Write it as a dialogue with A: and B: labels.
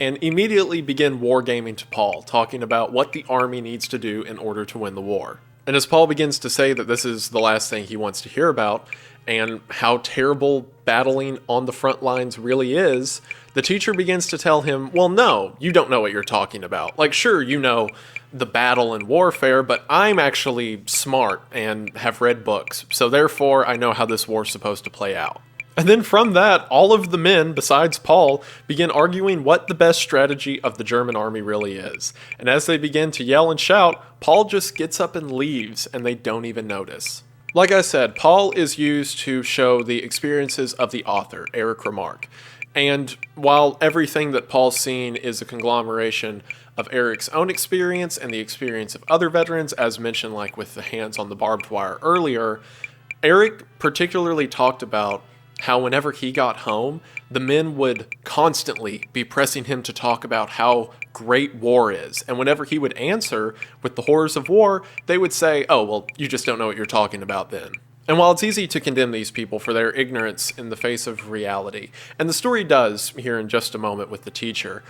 A: and immediately begin wargaming to Paul, talking about what the army needs to do in order to win the war. And as Paul begins to say that this is the last thing he wants to hear about, and how terrible battling on the front lines really is, the teacher begins to tell him, well, no, you don't know what you're talking about. Like, sure, you know the battle and warfare, but I'm actually smart and have read books, so therefore I know how this war's supposed to play out. And then from that, all of the men, besides Paul, begin arguing what the best strategy of the German army really is. And as they begin to yell and shout, Paul just gets up and leaves, and they don't even notice. Like I said, Paul is used to show the experiences of the author, Eric Remarque. And while everything that Paul's seen is a conglomeration of Eric's own experience and the experience of other veterans, as mentioned like with the hands on the barbed wire earlier, Eric particularly talked about how whenever he got home, the men would constantly be pressing him to talk about how great war is. And whenever he would answer with the horrors of war, they would say, oh, well, you just don't know what you're talking about then. And while it's easy to condemn these people for their ignorance in the face of reality, and the story does here in just a moment with the teacher,